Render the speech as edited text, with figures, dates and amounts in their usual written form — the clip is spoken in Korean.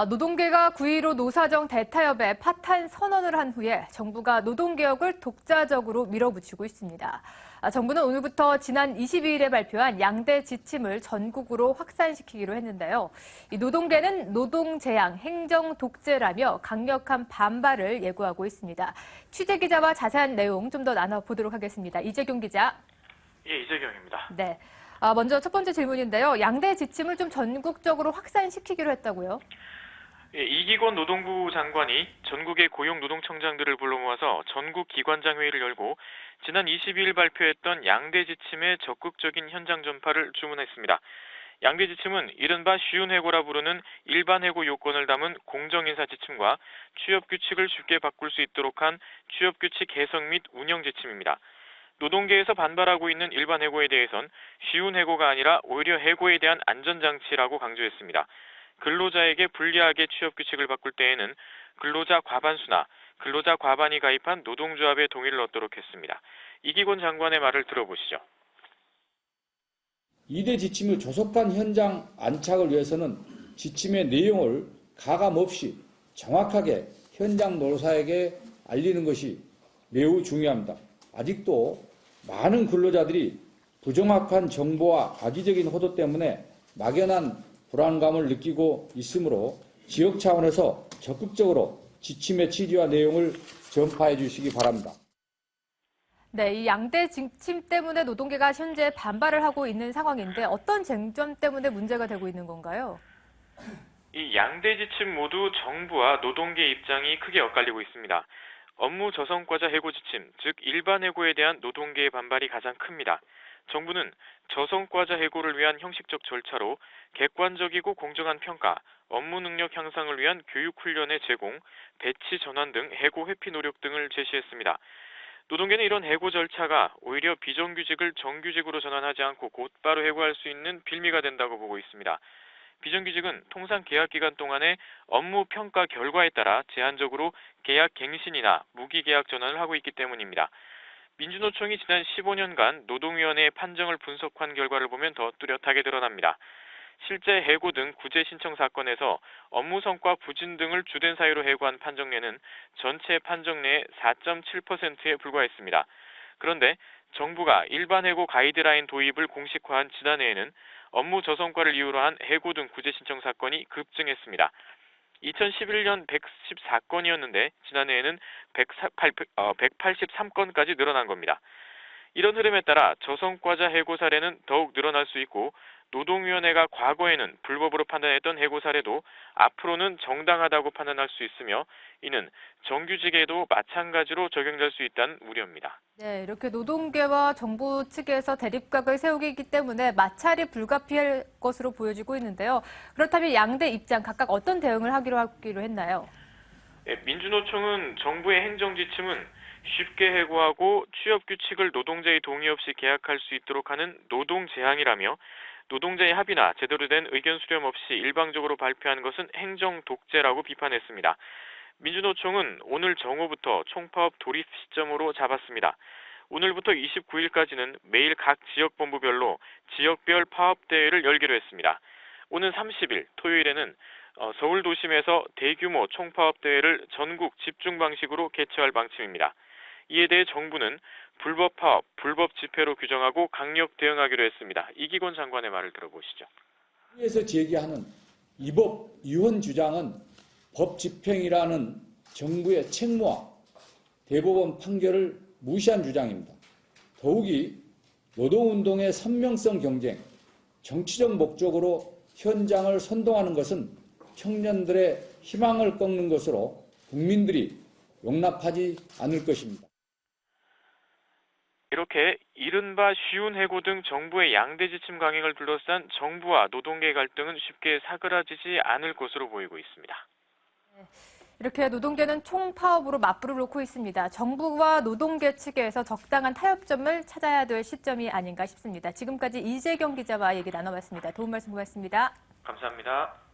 노동계가 9.15 노사정 대타협에 파탄 선언을 한 후에 정부가 노동개혁을 독자적으로 밀어붙이고 있습니다. 정부는 오늘부터 지난 22일에 발표한 양대 지침을 전국으로 확산시키기로 했는데요. 이 노동계는 노동재앙, 행정 독재라며 강력한 반발을 예고하고 있습니다. 취재기자와 자세한 내용 좀 더 나눠보도록 하겠습니다. 이재경 기자. 예, 이재경입니다. 네. 먼저 첫 번째 질문인데요. 양대 지침을 좀 전국적으로 확산시키기로 했다고요? 예, 이기권 노동부 장관이 전국의 고용노동청장들을 불러 모아서 전국 기관장 회의를 열고 지난 22일 발표했던 양대 지침의 적극적인 현장 전파를 주문했습니다. 양대 지침은 이른바 쉬운 해고라 부르는 일반 해고 요건을 담은 공정인사 지침과 취업규칙을 쉽게 바꿀 수 있도록 한 취업규칙 개선 및 운영 지침입니다. 노동계에서 반발하고 있는 일반 해고에 대해선 쉬운 해고가 아니라 오히려 해고에 대한 안전장치라고 강조했습니다. 근로자에게 불리하게 취업규칙을 바꿀 때에는 근로자 과반수나 근로자 과반이 가입한 노동조합의 동의를 얻도록 했습니다. 이기권 장관의 말을 들어보시죠. 이대 지침의 조속한 현장 안착을 위해서는 지침의 내용을 가감없이 정확하게 현장 노사에게 알리는 것이 매우 중요합니다. 아직도 많은 근로자들이 부정확한 정보와 악의적인 호도 때문에 막연한 불안감을 느끼고 있으므로 지역 차원에서 적극적으로 지침의 취지와 내용을 전파해 주시기 바랍니다. 네, 이 양대 지침 때문에 노동계가 현재 반발을 하고 있는 상황인데 어떤 쟁점 때문에 문제가 되고 있는 건가요? 이 양대 지침 모두 정부와 노동계 입장이 크게 엇갈리고 있습니다. 업무 저성과자 해고 지침, 즉 일반 해고에 대한 노동계의 반발이 가장 큽니다. 정부는 저성과자 해고를 위한 형식적 절차로 객관적이고 공정한 평가, 업무 능력 향상을 위한 교육 훈련의 제공, 배치 전환 등 해고 회피 노력 등을 제시했습니다. 노동계는 이런 해고 절차가 오히려 비정규직을 정규직으로 전환하지 않고 곧바로 해고할 수 있는 빌미가 된다고 보고 있습니다. 비정규직은 통상 계약 기간 동안의 업무 평가 결과에 따라 제한적으로 계약 갱신이나 무기계약 전환을 하고 있기 때문입니다. 민주노총이 지난 15년간 노동위원회의 판정을 분석한 결과를 보면 더 뚜렷하게 드러납니다. 실제 해고 등 구제 신청 사건에서 업무 성과 부진 등을 주된 사유로 해고한 판정례는 전체 판정례의 4.7%에 불과했습니다. 그런데 정부가 일반 해고 가이드라인 도입을 공식화한 지난해에는 업무 저성과를 이유로 한 해고 등 구제 신청 사건이 급증했습니다. 2011년 114건이었는데 지난해에는 183건까지 늘어난 겁니다. 이런 흐름에 따라 저성과자 해고 사례는 더욱 늘어날 수 있고 노동위원회가 과거에는 불법으로 판단했던 해고 사례도 앞으로는 정당하다고 판단할 수 있으며 이는 정규직에도 마찬가지로 적용될 수 있다는 우려입니다. 네, 이렇게 노동계와 정부 측에서 대립각을 세우기 때문에 마찰이 불가피할 것으로 보여지고 있는데요. 그렇다면 양대 입장 각각 어떤 대응을 하기로 했나요? 민주노총은 정부의 행정지침은 쉽게 해고하고 취업규칙을 노동자의 동의 없이 계약할 수 있도록 하는 노동재앙이라며 노동자의 합의나 제대로 된 의견 수렴 없이 일방적으로 발표한 것은 행정 독재라고 비판했습니다. 민주노총은 오늘 정오부터 총파업 돌입 시점으로 잡았습니다. 오늘부터 29일까지는 매일 각 지역본부별로 지역별 파업대회를 열기로 했습니다. 오는 30일 토요일에는 서울 도심에서 대규모 총파업대회를 전국 집중 방식으로 개최할 방침입니다. 이에 대해 정부는 불법 파업, 불법 집회로 규정하고 강력 대응하기로 했습니다. 이기권 장관의 말을 들어보시죠. 에서 제기하는 이법 위헌 주장은 법 집행이라는 정부의 책무와 대법원 판결을 무시한 주장입니다. 더욱이 노동운동의 선명성 경쟁, 정치적 목적으로 현장을 선동하는 것은 청년들의 희망을 꺾는 것으로 국민들이 용납하지 않을 것입니다. 이렇게 이른바 쉬운 해고 등 정부의 양대 지침 강행을 둘러싼 정부와 노동계 갈등은 쉽게 사그라지지 않을 것으로 보이고 있습니다. 이렇게 노동계는 총파업으로 맞불을 놓고 있습니다. 정부와 노동계 측에서 적당한 타협점을 찾아야 될 시점이 아닌가 싶습니다. 지금까지 이재경 기자와 얘기 나눠봤습니다. 도움 말씀 고맙습니다. 감사합니다.